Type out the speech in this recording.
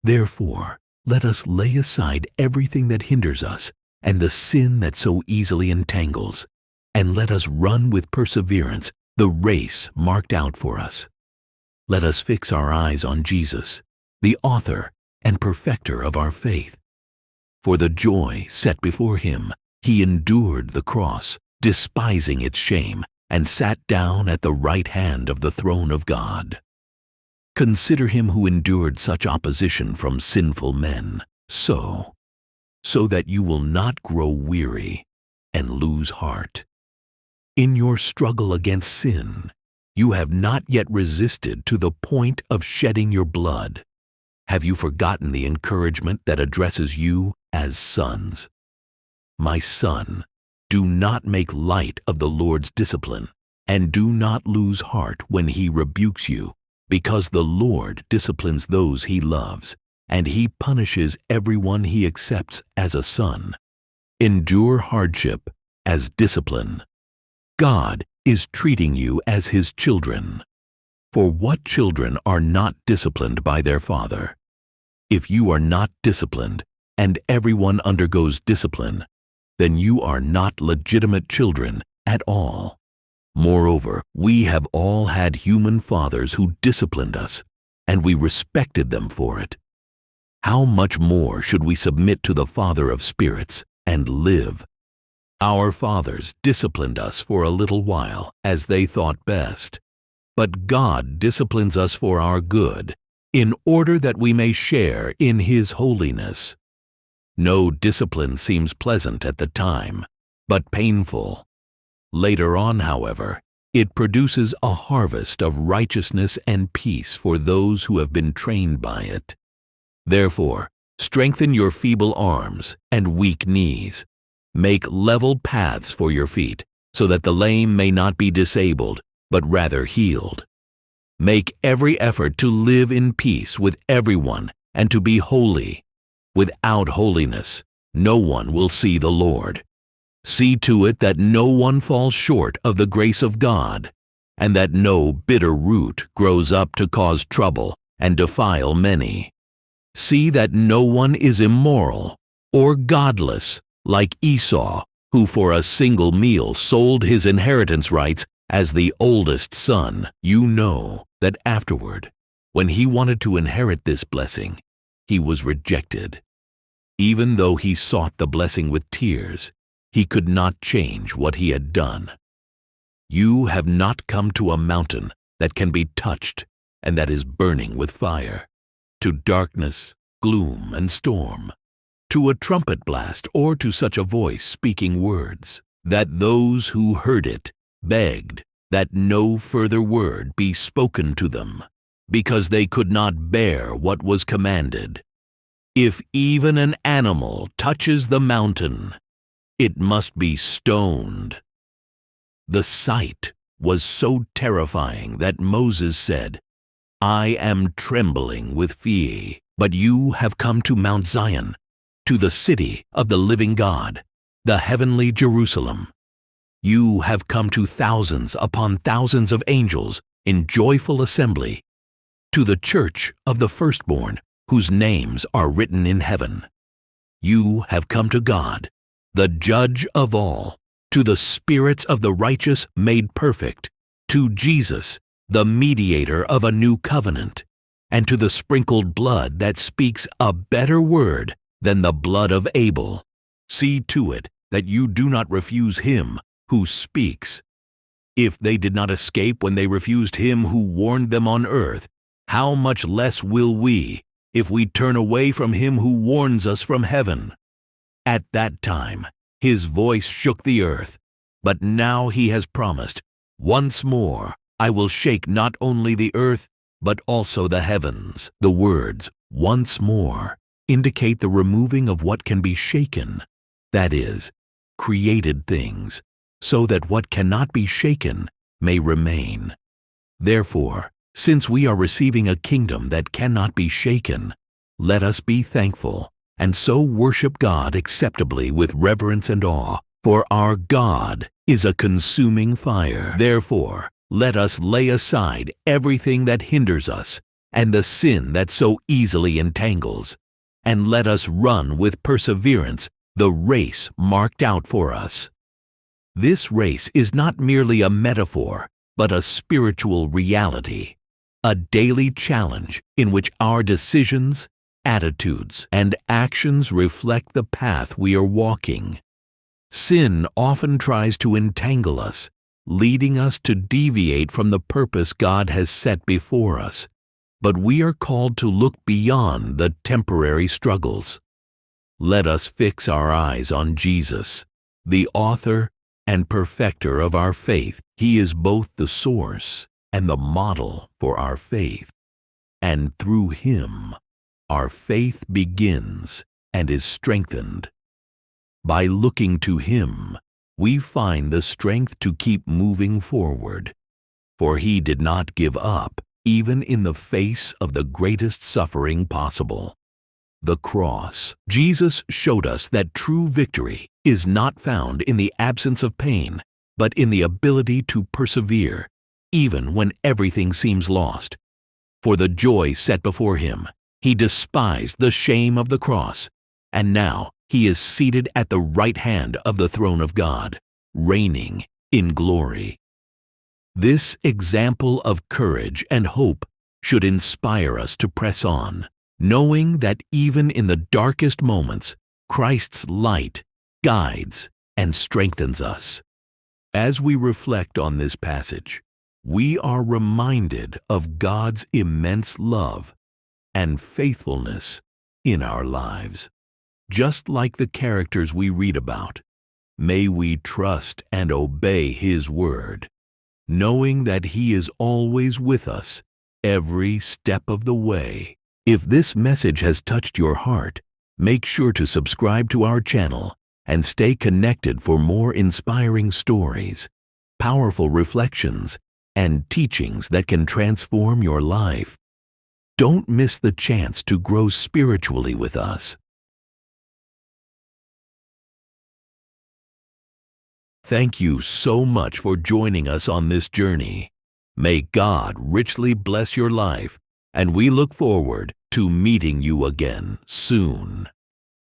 Therefore, let us lay aside everything that hinders us and the sin that so easily entangles, and let us run with perseverance the race marked out for us. Let us fix our eyes on Jesus, the author and perfecter of our faith. For the joy set before him, he endured the cross, despising its shame, and sat down at the right hand of the throne of God. Consider him who endured such opposition from sinful men, so that you will not grow weary and lose heart. In your struggle against sin, you have not yet resisted to the point of shedding your blood. Have you forgotten the encouragement that addresses you as sons? My son, do not make light of the Lord's discipline, and do not lose heart when he rebukes you, because the Lord disciplines those he loves, and he punishes everyone he accepts as a son. Endure hardship as discipline. God is treating you as his children. For what children are not disciplined by their father? If you are not disciplined, and everyone undergoes discipline, then you are not legitimate children at all. Moreover, we have all had human fathers who disciplined us, and we respected them for it. How much more should we submit to the Father of spirits and live? Our fathers disciplined us for a little while as they thought best, but God disciplines us for our good, in order that we may share in his holiness. No discipline seems pleasant at the time, but painful. Later on, however, it produces a harvest of righteousness and peace for those who have been trained by it. Therefore, strengthen your feeble arms and weak knees. Make level paths for your feet, so that the lame may not be disabled, but rather healed. Make every effort to live in peace with everyone and to be holy. Without holiness, no one will see the Lord. See to it that no one falls short of the grace of God, and that no bitter root grows up to cause trouble and defile many. See that no one is immoral or godless, like Esau, who for a single meal sold his inheritance rights as the oldest son. You know that afterward, when he wanted to inherit this blessing, he was rejected. Even though he sought the blessing with tears, he could not change what he had done. You have not come to a mountain that can be touched and that is burning with fire, to darkness, gloom, and storm, to a trumpet blast or to such a voice speaking words, that those who heard it begged that no further word be spoken to them, because they could not bear what was commanded. If even an animal touches the mountain, it must be stoned. The sight was so terrifying that Moses said, I am trembling with fear. But you have come to Mount Zion, to the city of the living God, the heavenly Jerusalem. You have come to thousands upon thousands of angels in joyful assembly, to the church of the firstborn, whose names are written in heaven. You have come to God, the judge of all, to the spirits of the righteous made perfect, to Jesus, the mediator of a new covenant, and to the sprinkled blood that speaks a better word than the blood of Abel. See to it that you do not refuse him who speaks. If they did not escape when they refused him who warned them on earth, how much less will we, if we turn away from him who warns us from heaven? At that time, his voice shook the earth, but now he has promised, once more I will shake not only the earth, but also the heavens. The words, once more, indicate the removing of what can be shaken, that is, created things, so that what cannot be shaken may remain. Therefore, since we are receiving a kingdom that cannot be shaken, let us be thankful, and so worship God acceptably with reverence and awe, for our God is a consuming fire. Therefore, let us lay aside everything that hinders us and the sin that so easily entangles, and let us run with perseverance the race marked out for us. This race is not merely a metaphor, but a spiritual reality, a daily challenge in which our decisions, attitudes, and actions reflect the path we are walking. Sin often tries to entangle us, leading us to deviate from the purpose God has set before us. But we are called to look beyond the temporary struggles. Let us fix our eyes on Jesus, the author and perfecter of our faith. He is both the source and the model for our faith. And through Him, our faith begins and is strengthened. By looking to Him, we find the strength to keep moving forward. For He did not give up, even in the face of the greatest suffering possible. The cross. Jesus showed us that true victory is not found in the absence of pain, but in the ability to persevere, even when everything seems lost. For the joy set before Him, He despised the shame of the cross, and now He is seated at the right hand of the throne of God, reigning in glory. This example of courage and hope should inspire us to press on, knowing that even in the darkest moments, Christ's light guides and strengthens us. As we reflect on this passage, we are reminded of God's immense love and faithfulness in our lives. Just like the characters we read about, may we trust and obey His word, knowing that He is always with us every step of the way. If this message has touched your heart, make sure to subscribe to our channel and stay connected for more inspiring stories, powerful reflections, and teachings that can transform your life. Don't miss the chance to grow spiritually with us. Thank you so much for joining us on this journey. May God richly bless your life, and we look forward to meeting you again soon.